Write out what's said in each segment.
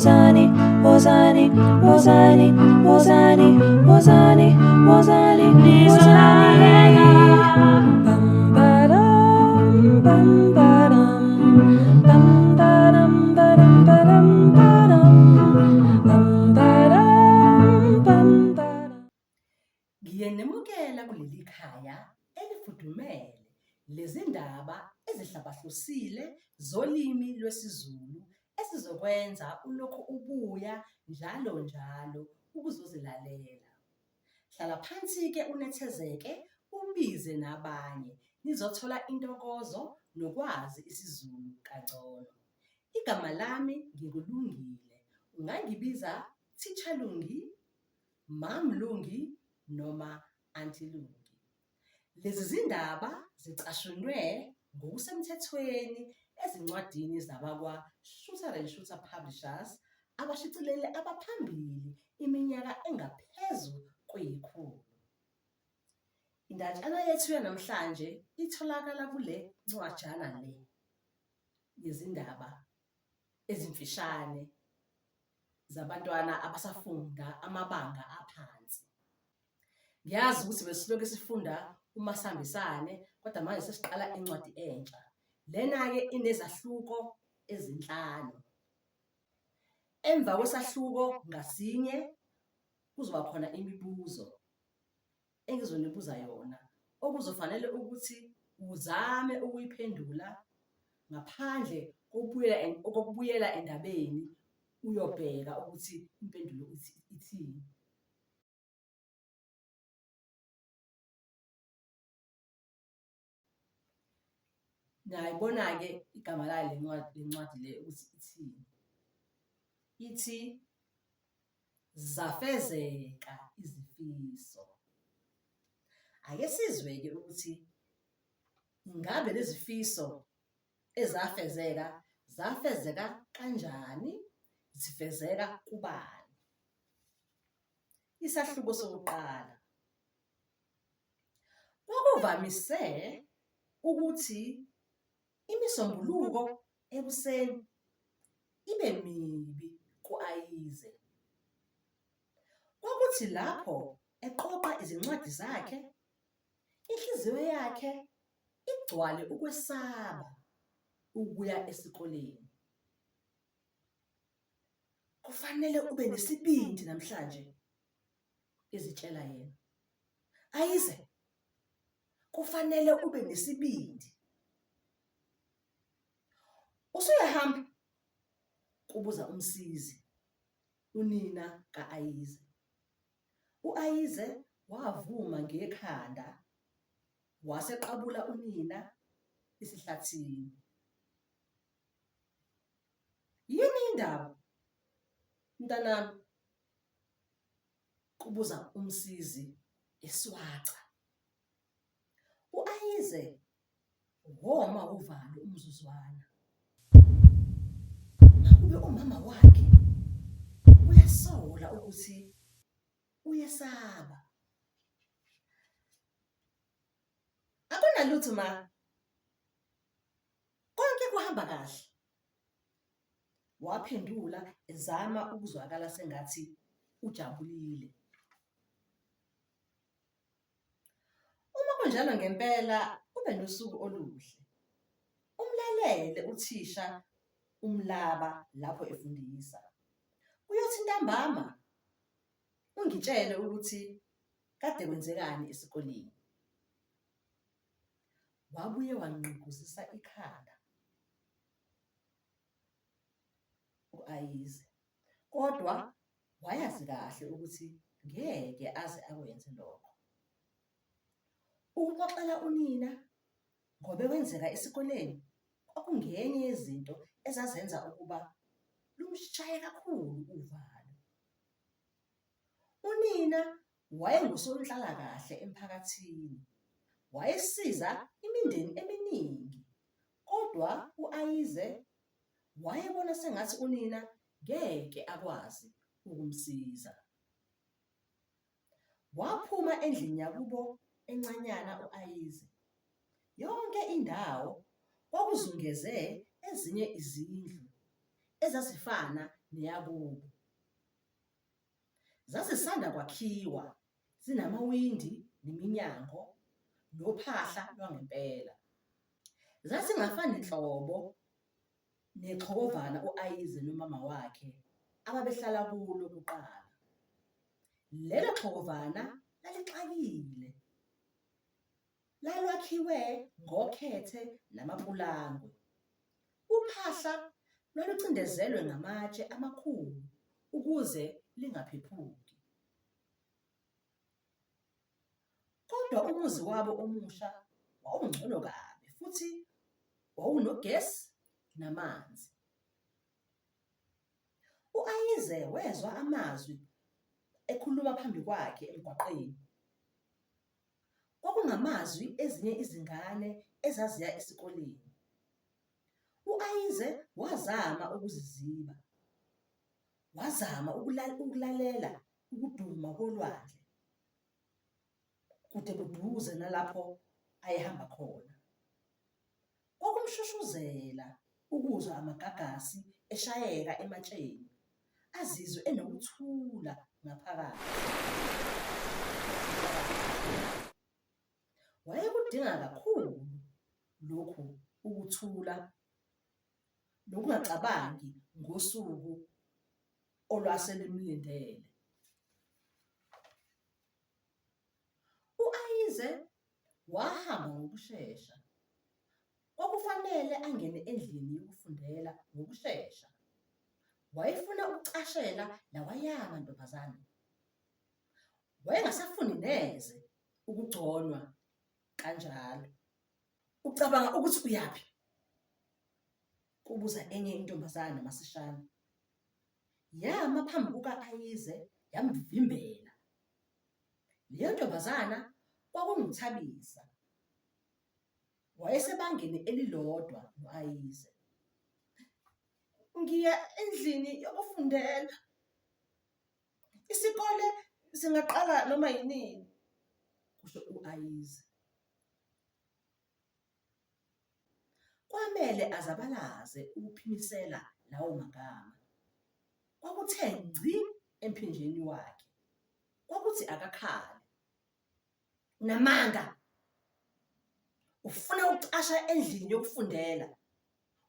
wozani, wozani, wozani, wozani, wozani, wozani, nizolalela. Bam badam, bam badam, bam badam, badam, badam, badam, bam badam, bam badam. Ngiyenemukela kuleli khaya elifudumele lezi ndaba ezihlabahlosile zolimi lwesiZulu esizokwenza ulokhu ubuya njalo njalo ukuzozilalela. Hlala phansi-ke unethezeke ubize nabanye nizothola intokozo nokwazi isiZulu kangcono. Igama lami ngikulungile, ungangibiza Teacher Lungi, Mam Lungi noma Aunty Lungi. Lezi zindaba zicashunwe ngokusemthethweni ezincwadini zabakwa-Shooter and Shooter Publishers abashicileli abaphambili iminyaka engaphezu kwe-100. Indatshana yethu yanamhlanje itholakala kule ncwajana le yezindaba ezimfishane zabantwana abasafunda amabanga aphansi. Ngiyazi ukuthi besilokhu sifunda uMasambisane kodwa manje sesiqala incwadi entsha. Lena-ke inezahluko ezinhlanu. Emva kwesahluko ngasinye kuzoba khona imibuzo engizonibuza yona okuzofanele ukuthi uzame ukuyiphendula ngaphandle kokubuyela endabeni uyobheka ukuthi impendulo ithini. Nayibona-ke igama layo lencwadi le ukuthi ithini. Ithi zafezeka izifiso. Ake sizwe-ke ukuthi ingabe lezi zifiso zafezeka kanjani, zifezeka kubani? Isahluko sokuqala. Kwakuvamise ukuthi imisombuluko ekuseni ibe mibi ku-Ayize. Kwakuthi lapho eqoqa izincwadi zakhe, inhliziyo yakhe igcwale ukwesaba ukuya esikoleni. Kufanele ube nesibindi namhlanje, ezitshela yena. Ayize, kufanele ube nesibindi. Usuyahamba? Kubuza umsizi, unina ka-Ayize. U-Ayize wavuma ngekhanda waseqabula unina esihlathini. Yini indaba, mntanami? Kubuza umsizi eswaca. U-Ayize woma uvalo umzuzwana. Ube umama wakhe uyasola ukuthi uyesaba. Akunalutho ma, konke kuhamba kahle, waphendula ezama ukuzwakala sengathi ujabulile. Uma kunjalo ngempela ube nosuku oluhle. Umlalele uthisha uMlaba lapho efundisa. Uyothi ntambama ungitshele ukuthi kade kwenzekani esikoleni. Wabuye wanqikuzisa ikhanda u-Ayize, kodwa wayazi kahle ukuthi ngeke aze akwenze lokho. Ukuxoxela unina ngoba kwenzeka esikoleni kwakungenye yezinto ezazenza ukuba lumshaye kakhulu uvalo. Unina wayengusonhlalakahle emphakathini, wayesiza imindeni eminingi, kodwa u-Ayize wayebona sengathi unina ngeke akwazi ukumsiza. Waphuma endlini yakubo encanyana u-Ayize. Yonke indawo kwakuzungeze ezinye izindlu ezazifana neyakubo. Zazisanda kwakhiwa, zinamawindi neminyango nophahla lwangempela. Zazingafani nhlobo nexhokovana u-Ayize nomama wakhe ababehlala kulo kuqala. Lelo xhokovana lalixakile, lalwakhiwe ngokhethe namapulangwe. Uphahla lwalucindezelwe ngamatshe amakhulu ukuze lingaphephuki. Kodwa umuzi wabo omusha wawungcono kabi futhi wawunogesi namanzi. U-Ayize wezwa amazwi ekhuluma phambi kwakhe emgwaqeni. Kwakungamazwi ezinye izingane ezaziya esikoleni. U-Ayize wazama ukuziziba, wazama ukulalela ukuduma kolwandle kude kuduze nalapho ayehamba khona. Kwakumshushuzela ukuzwa amagagasi eshayeka ematsheni, azizwe enokuthula ngaphakathi. Wayekudinga kakhulu lokhu ukuthula nokungacabangi ngosuku olwase limlindele. U-Ayize wahamba ngokushesha. Kwakufanele angene endlini yokufundela ngokushesha. Wayefuna ukucashela lawaya mantombazane. Wayengasafuni neze ukugconwa kanjalo. Ucabanga ukuthi uyaphi? Kubuza enye intombazane masishane. Yama phambi kuka-Ayize yamvimbela. Leyo ntombazana kwakunguThabisa. Wayesebangeni elilodwa no-Ayize. Ngiya endlini yokufundela. Isikole singaqala noma yinini, kusho u-Ayize. Kwamele azabalaze ukuphimisela lawo magama. Kwakuthe ngci emphinjeni wakhe. Kwakuthi akakhali. Namanga. Ufuna ukucasha endlini yokufundela.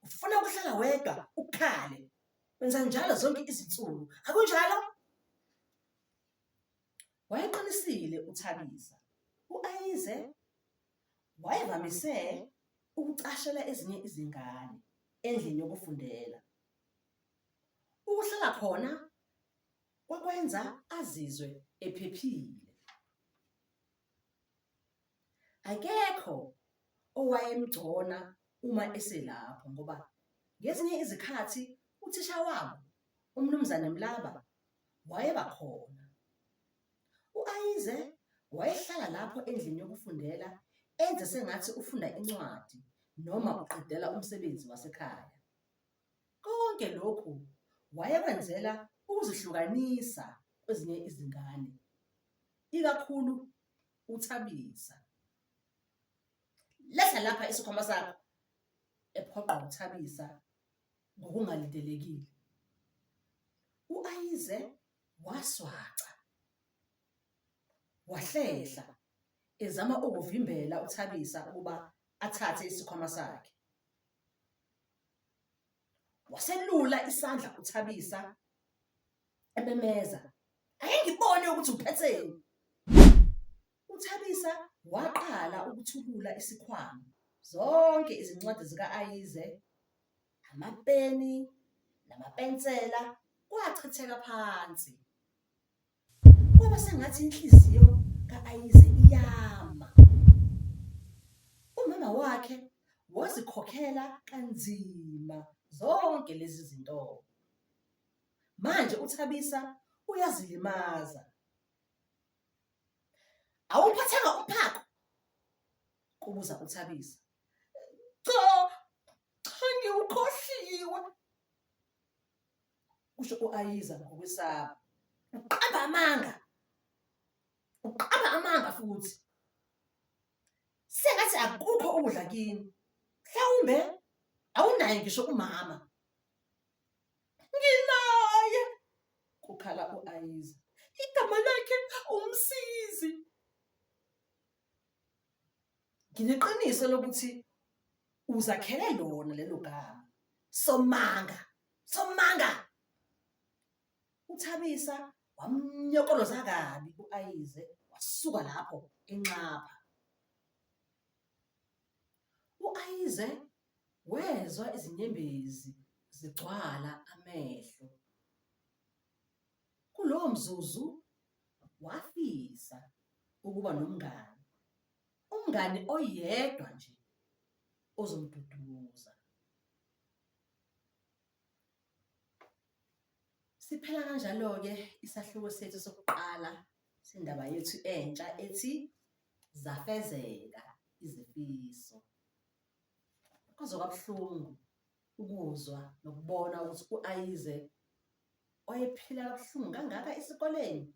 Ufuna ukuhlala wedwa ukhale. Wenza njalo zonke izinsuku. Akunjalo? Wayeqinisile uThabisa. U-Ayize wayevamise ukucashela ezinye izingane endlini yokufundela. Ukuhlala khona kwakwenza azizwe ephephile. Akekho owayemgcona uma eselapho ngoba ngezinye izikhathi uthisha wabo uMnumzane Mlaba wayeba khona. U-Ayize wayehlala lapho endlini yokufundela enze sengathi ufunda incwadi noma uqedela umsebenzi wasekhaya. Konke lokhu wayekwenzela ukuzihlukanisa kwezinye izingane, ikakhulu uThabisa. Letha lapha isikhwama sakho, ephoqa uThabisa ngokungalindelekile. U-Ayize waswaca, wahlehla ezama ukuvimbela uThabisa ukuba athathe isikhwama sakhe. Waselula isandla uThabisa ememeza, "Ake ngibone ukuthi uphetheni." uThabisa waqala ukuthulula isikhwama. Zonke izincwadi zika-Ayize, amapeni namapensela kwachitheka phansi. Kwaba sengathi inhliziyo ka-Ayize iyama. Umama wakhe wazikhokhela kanzima zonke lezi zinto. Manje uThabisa uyazilimaza. "Awuphathanga umphako?" kubuza uThabisa. Cha ngiwukhohliwe," kusho u-Ayize ngokwesaba. "Uqamba amanga. Uqamba amanga futhi. Sengathi akukho ukudla kini. Mhlawumbe awunaye ngisho umama." nginaye, kukhala u-Ayize. Igama lakhe uMsizi. Ngineqiniso lokuthi uzakhele lona lelo gama. Somanga, Somanga. uThabisa wamnyokoloza kabi u-Ayize wasuka lapho enxapha. U-Ayize wezwa izinyembezi zigcwala amehlo. Kulowo mzuzu wafisa ukuba nomngane, umngane oyedwa nje ozomduduza. Siphela kanjalo-ke isahluko sethu sokuqala sendaba yethu entsha ethi zafezeka izifiso. Kwazwa kabuhlungu ukuzwa nokubona ukuthi u-Ayize wayephila kabuhlungu kangaka esikoleni.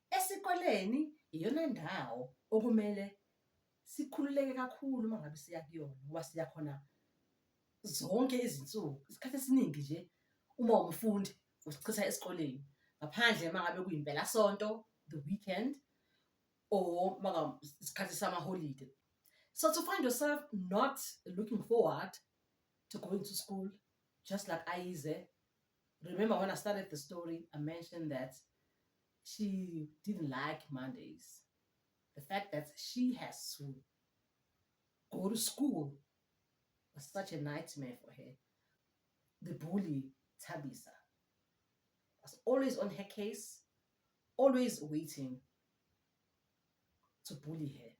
Esikoleni iyona ndawo okumele sikhululeke kakhulu uma ngabe siya kuyona, ngoba siya khona zonke izinsuku. Isikhathi esiningi nje uma umfundi usichitha esikoleni, ngaphandle uma ngabe kuyimpelasonto, the weekend, or isikhathi samaholide. So to find yourself not looking forward to going to school, just like Ayize. Remember when I started the story, I mentioned that she didn't like Mondays. The fact that she has to go to school was such a nightmare for her. The bully, Thabisa, was always on her case, always waiting to bully her.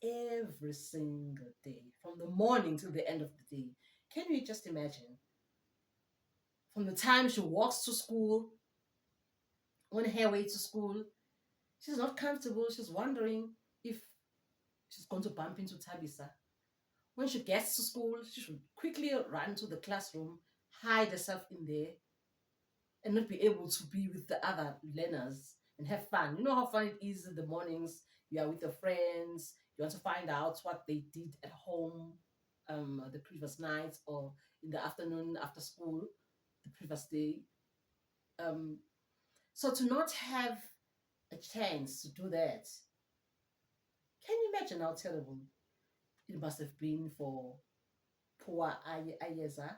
Every single day, from the morning till the end of the day. Can you just imagine? From the time she walks to school, on her way to school, she's not comfortable. She's wondering if she's going to bump into Thabisa. When she gets to school, she should quickly run to the classroom, hide herself in there, and not be able to be with the other learners and have fun. You know how fun it is in the mornings. You are with your friends. You want to find out what they did at home the previous night, or in the afternoon after school the previous day. So to not have a chance to do that, can you imagine how terrible it must have been for poor Ayeza?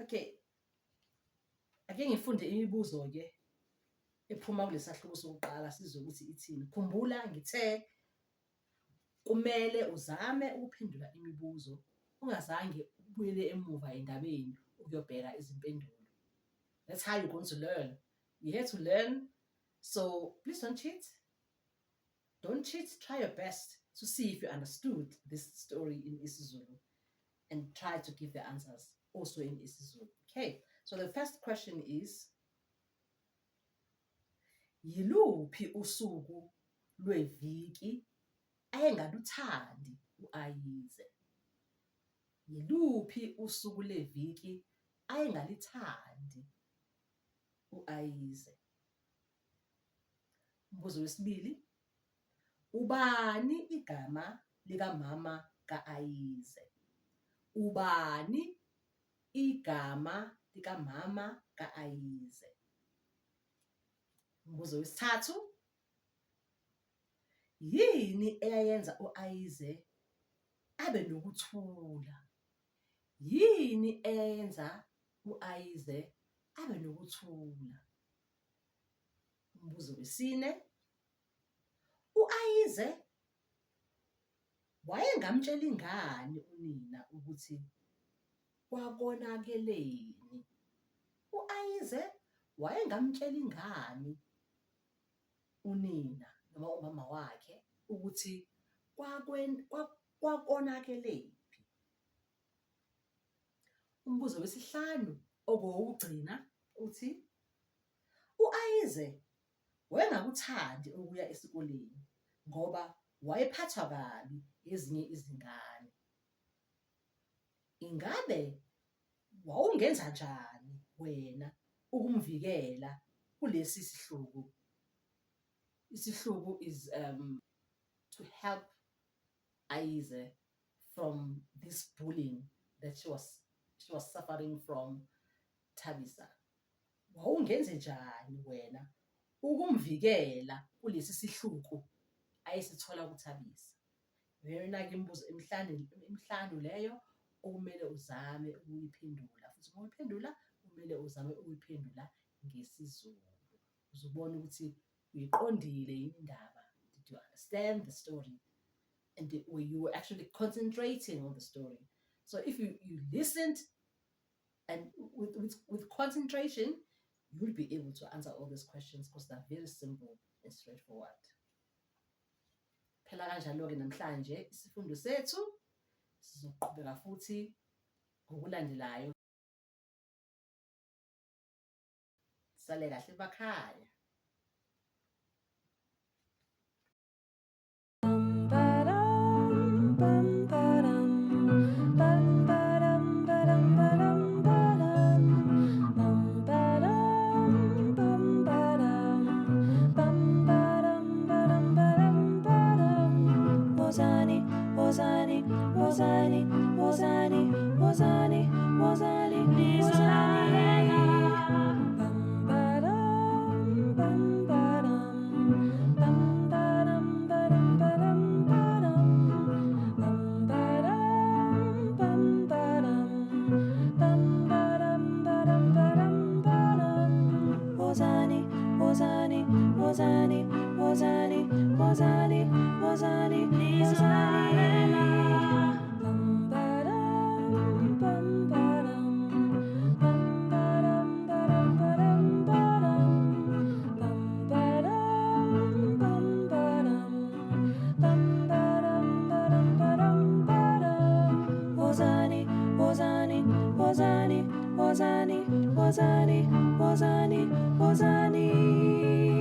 Okay, ake ngifunde imibuzo-ke ephuma kulesahluko sokuqala sizwe ukuthi ithini. Khumbula ngithe kumele uzame ukuphendula imibuzo ungazange ubuyele emuva endabeni ukuyobheka izimpendulo. That's how you're going to learn. You're here to learn, so please don't cheat. Don't cheat. Try your best to see if you understood this story in isiZulu and try to give the answers also in isiZulu. Okay, so the first question is, yiluphi usuku lweviki ayengaluthandi u-Ayize? Yiluphi usuku leviki ayengalithandi u-Ayize? Umbuzo wesibili, ubani igama likamama ka-Ayize? Ubani igama likamama ka-Ayize? Umbuzo wesithathu, yini eyayenza u-Ayize abe nokuthula? Yini eyayenza u-Ayize abe nokuthula? Umbuzo wesine, u-Ayize wayengamtsheli ngani unina ukuthi kwakonakeleni? U-Ayize wayengamtsheli ngani unina noma umama wakhe ukuthi kwakonakelephi? Umbuzo wesihlanu okowokugcina uthi, u-Ayize wayengakuthandi ukuya esikoleni ngoba wayephathwa kabi ezinye izingane. Ingabe wawungenza njani wena ukumvikela kulesi sihluku? Isihluku is to help Ayize from this bullying that she was suffering from Thabisa, wawungenze njani wena ukumvikela kulesi sihluku ayesithola kuThabisa? Iyona-ke imibuzo emihlanu leyo okumele uzame ukuyiphendula, futhi uma uyiphendula kumele uzame ukuyiphendula ngesiZulu, uzobona ukuthi uyiqondile yini indaba. Did you understand the story? And you were actually concentrating on the story. So if you listened and with concentration, you'll be able to answer all these questions because they're very simple and straightforward. Phela kanjalo-ke namhlanje isifundo sethu sizoqhubeka futhi ngokulandelayo. Sale kahle emakhaya. Wozani.